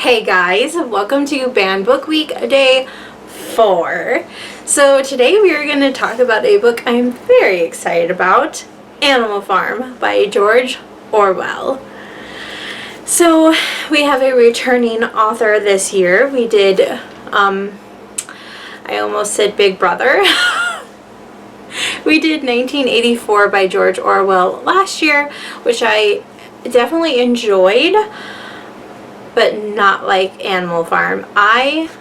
Hey guys, welcome to Banned Book Week, day 4. So today we are going to talk about a book I'm very excited about, Animal Farm by George Orwell. So we have a returning author this year. We did, I almost said Big Brother. We did 1984 by George Orwell last year, which I definitely enjoyed, but not like Animal Farm. I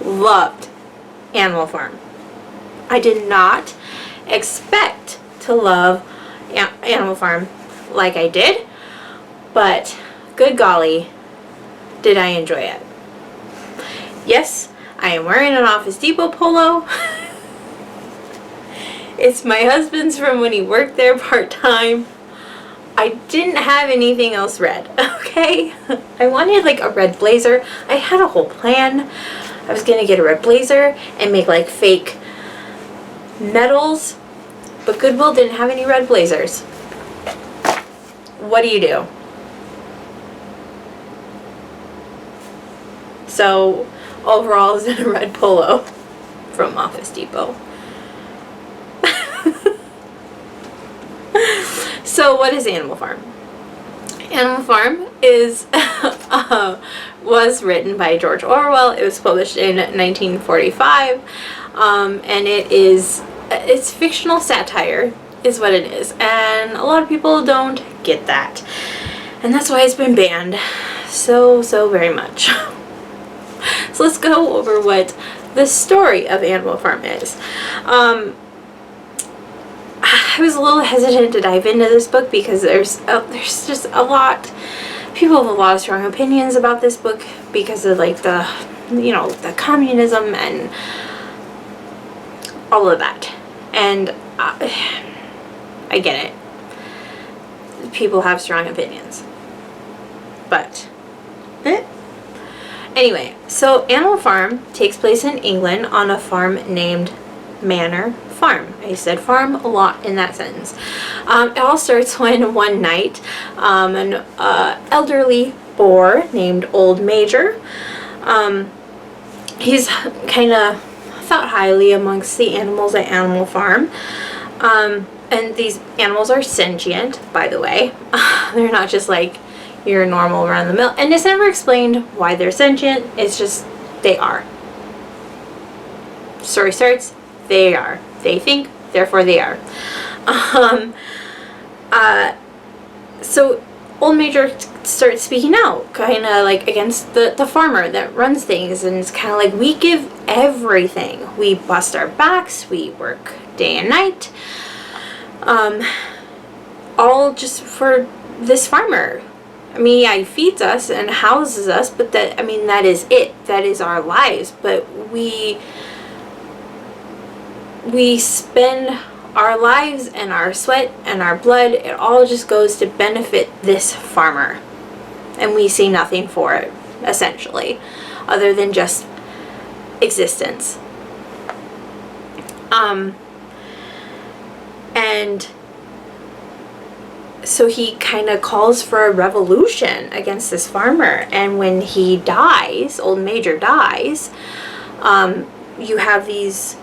loved Animal Farm. I did not expect to love Animal Farm like I did, but good golly, did I enjoy it. Yes, I am wearing an Office Depot polo. It's my husband's from when he worked there part-time. I didn't have anything else red, okay? I wanted like a red blazer. I had a whole plan. I was gonna get a red blazer and make like fake medals, but Goodwill didn't have any red blazers. What do? So overall is in a red polo from Office Depot. So what is Animal Farm? Animal Farm is was written by George Orwell. It was published in 1945, and it's fictional satire is what it is, and a lot of people don't get that, and that's why it's been banned so very much. So let's go over what the story of Animal Farm is. I was a little hesitant to dive into this book because there's just a lot, people have a lot of strong opinions about this book because of like the communism and all of that, and I get it. People have strong opinions, but anyway, so Animal Farm takes place in England on a farm named Manor Farm. I said farm a lot in that sentence. It all starts when one night an elderly boar named Old Major, he's kind of thought highly amongst the animals at Animal Farm, and these animals are sentient, by the way. They're not just like your normal run-of-the-mill, and it's never explained why they're sentient. It's just they are. Story starts, they are. They think, therefore they are. So Old Major starts speaking out, kind of like against the farmer that runs things, and it's kind of like, we give everything. We bust our backs, we work day and night, all just for this farmer. I mean, yeah, he feeds us and houses us, but that is it. That is our lives. But we spend our lives and our sweat and our blood, it all just goes to benefit this farmer, and we see nothing for it, essentially, other than just existence. And so he kind of calls for a revolution against this farmer, and when he dies, Old Major dies, you have these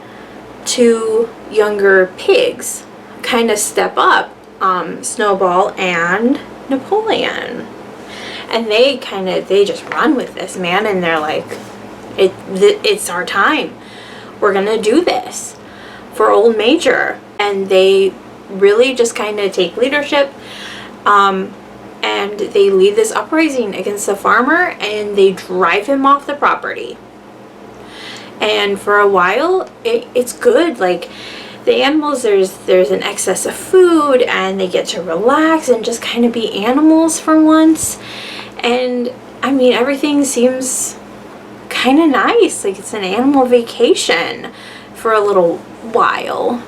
two younger pigs kind of step up, Snowball and Napoleon, and they just run with this, man, and they're like, it's our time, we're gonna do this for Old Major, and they really just kind of take leadership, and they lead this uprising against the farmer, and they drive him off the property. And for a while, it's good. Like, the animals, there's an excess of food, and they get to relax and just kind of be animals for once. And, I mean, everything seems kind of nice. Like, it's an animal vacation for a little while,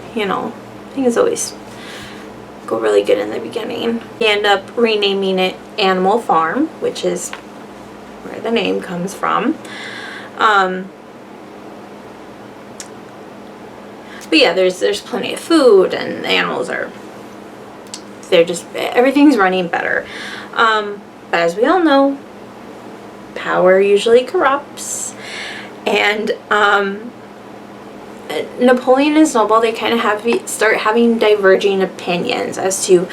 Things always go really good in the beginning. They end up renaming it Animal Farm, which is where the name comes from. But yeah, there's plenty of food, and the animals everything's running better. But as we all know, power usually corrupts. And Napoleon and Snowball, they kind of start having diverging opinions as to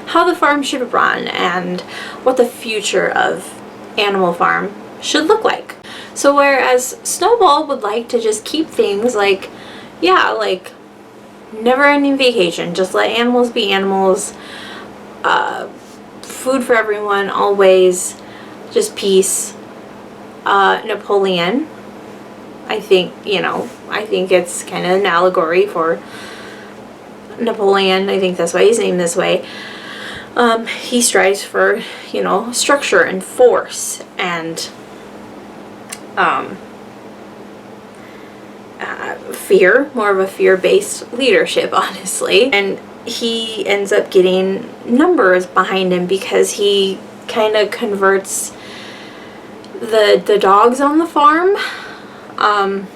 how the farm should run and what the future of Animal Farm should look like. So whereas Snowball would like to just keep things like, yeah, like never-ending vacation, just let animals be animals, food for everyone, always, just peace. Napoleon, I think, I think it's kind of an allegory for Napoleon. I think that's why he's named this way. He strives for, structure and force and fear, more of a fear-based leadership, honestly. And he ends up getting numbers behind him because he kind of converts the dogs on the farm and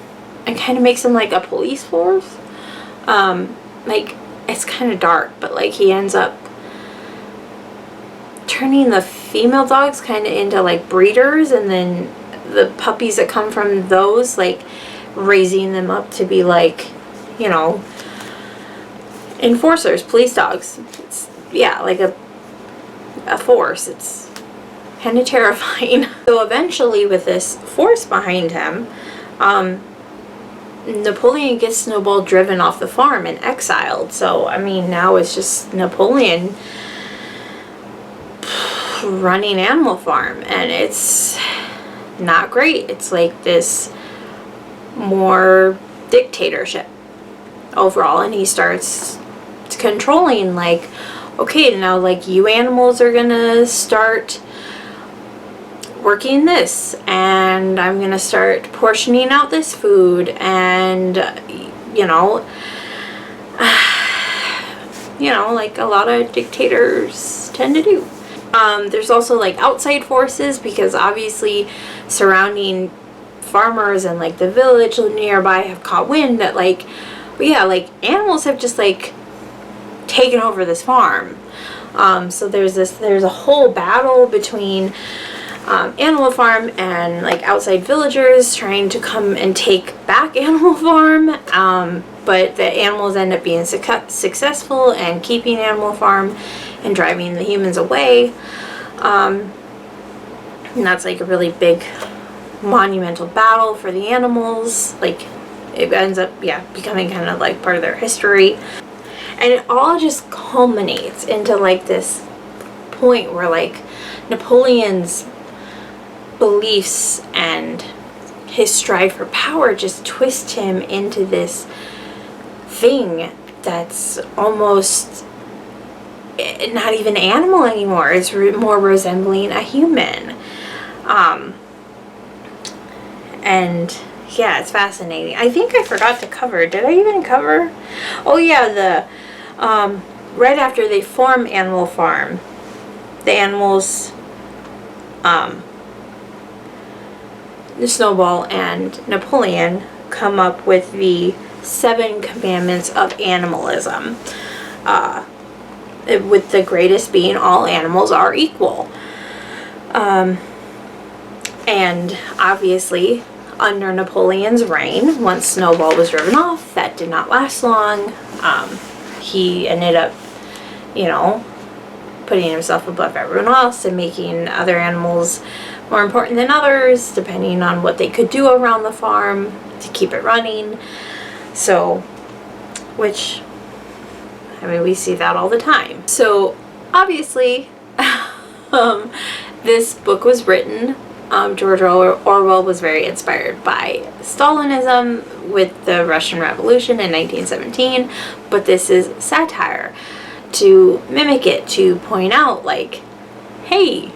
kind of makes them like a police force. Like, it's kind of dark, but like he ends up turning the female dogs kind of into like breeders, and then the puppies that come from those, like raising them up to be like, enforcers, police dogs. It's, yeah, like a force. It's kind of terrifying. So eventually, with this force behind him, Napoleon gets Snowball driven off the farm and exiled. So, I mean, now it's just Napoleon running Animal Farm, and it's not great. It's like this more dictatorship overall, and he starts controlling, like, okay, now like you animals are gonna start working this, and I'm gonna start portioning out this food, and like a lot of dictators tend to do. There's also like outside forces, because obviously surrounding farmers and like the village nearby have caught wind that like, yeah, like animals have just like taken over this farm. So there's a whole battle between Animal Farm and like outside villagers trying to come and take back Animal Farm, but the animals end up being successful and keeping Animal Farm and driving the humans away. And that's like a really big monumental battle for the animals. Like, it ends up, yeah, becoming kind of like part of their history. And it all just culminates into like this point where like Napoleon's beliefs and his strive for power just twist him into this thing that's almost not even an animal anymore. It's more resembling a human. And yeah, it's fascinating. I think I forgot to cover. Did I even cover? Oh yeah, the right after they form Animal Farm, the animals, Snowball and Napoleon come up with the 7 commandments of animalism. With the greatest being all animals are equal. And obviously, under Napoleon's reign, once Snowball was driven off, that did not last long. He ended up, putting himself above everyone else and making other animals more important than others, depending on what they could do around the farm to keep it running. So, which, I mean, we see that all the time. So, obviously, this book was written. George Orwell was very inspired by Stalinism with the Russian Revolution in 1917, but this is satire to mimic it, to point out, like, hey,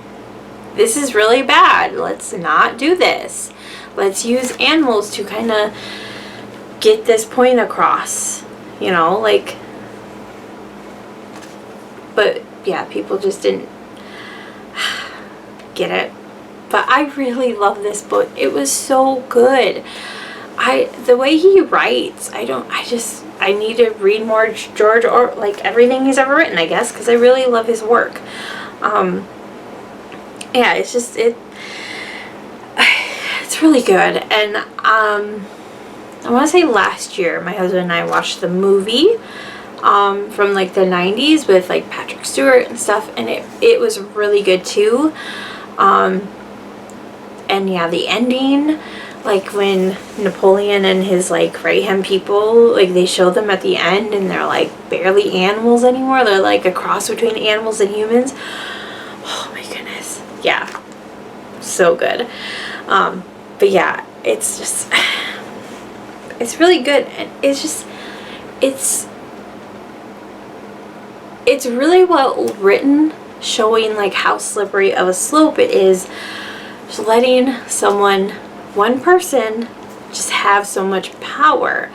this is really bad. Let's not do this. Let's use animals to kind of get this point across, like, but yeah, people just didn't get it. But I really love this book. It was so good. The way he writes, I need to read more George, or like everything he's ever written, I guess, because I really love his work. Yeah, it's just, It's really good. And I want to say last year, my husband and I watched the movie from like the 90s with like Patrick Stewart and stuff, and it was really good too. And yeah, the ending, like when Napoleon and his like right hand people, like they show them at the end and they're like barely animals anymore. They're like a cross between animals and humans. Oh my goodness. Yeah. So good. But yeah, it's just, it's really good. And it's just, it's really well written, showing like how slippery of a slope it is, just letting someone, one person, just have so much power,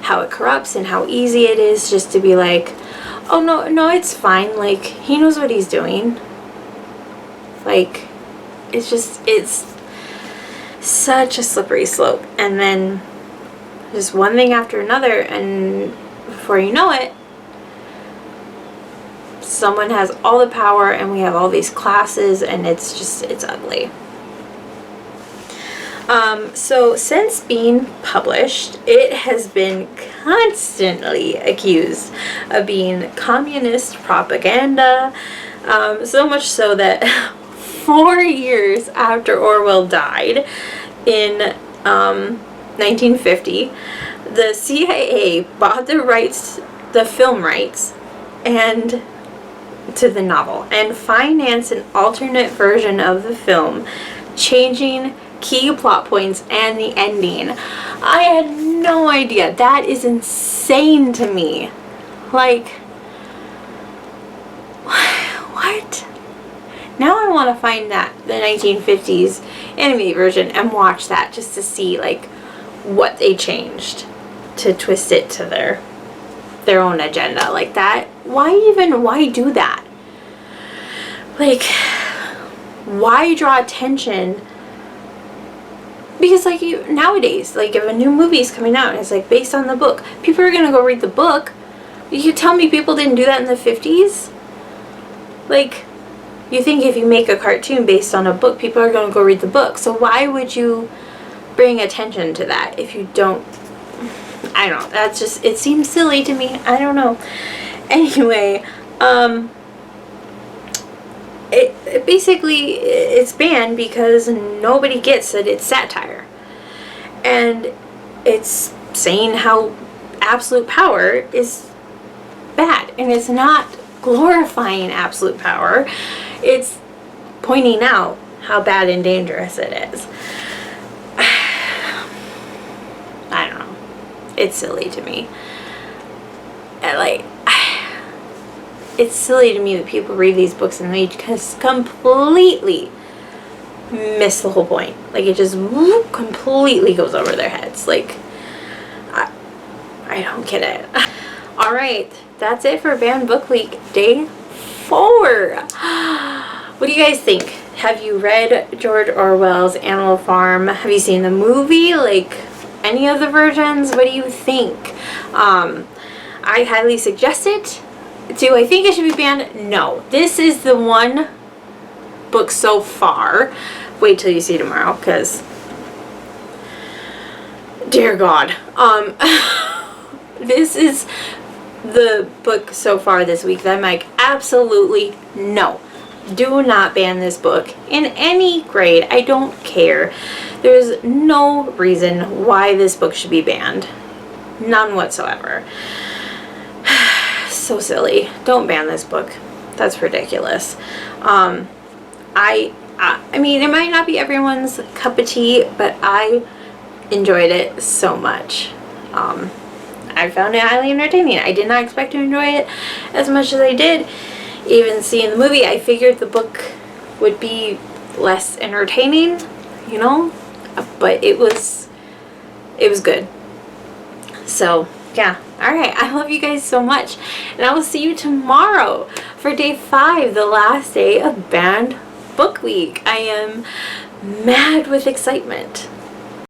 how it corrupts and how easy it is just to be like, oh no, it's fine, like he knows what he's doing. Like, it's just, it's such a slippery slope. And then just one thing after another, and before you know it, someone has all the power and we have all these classes, and it's just, it's ugly. So since being published, it has been constantly accused of being communist propaganda, so much so that 4 years after Orwell died in 1950, the CIA bought the film rights, and to the novel, and financed an alternate version of the film, changing key plot points and the ending. I had no idea. That is insane to me. Like, what? Now I want to find the 1950s animated version and watch that just to see like what they changed to twist it to their own agenda. Like that, why do that? Like, why draw attention? Because like nowadays, like if a new movie is coming out and it's like based on the book, people are gonna go read the book. You tell me people didn't do that in the 50s? Like, you think if you make a cartoon based on a book, people are gonna go read the book. So why would you bring attention to that if you don't? I don't know. That's just, it seems silly to me. I don't know. Anyway, it basically, it's banned because nobody gets that it's satire. And it's saying how absolute power is bad. And it's not glorifying absolute power. It's pointing out how bad and dangerous it is. I don't know. It's silly to me. And like, it's silly to me that people read these books and they just completely miss the whole point. Like, it just completely goes over their heads. Like, I don't get it. Alright, that's it for Banned Book Week Day 4. What do you guys think? Have you read George Orwell's Animal Farm? Have you seen the movie? Like, any of the versions? What do you think? I highly suggest it. Do I think it should be banned? No. This is the one book so far. Wait till you see tomorrow, because dear God. This is the book so far this week that I'm like, absolutely no. Do not ban this book in any grade. I don't care. There's no reason why this book should be banned. None whatsoever. So silly. Don't ban this book. That's ridiculous. I mean, it might not be everyone's cup of tea, but I enjoyed it so much. I found it highly entertaining. I did not expect to enjoy it as much as I did. Even seeing the movie, I figured the book would be less entertaining, you know, but it was good. So yeah. Alright, I love you guys so much, and I will see you tomorrow for day 5, the last day of Banned Book Week. I am mad with excitement.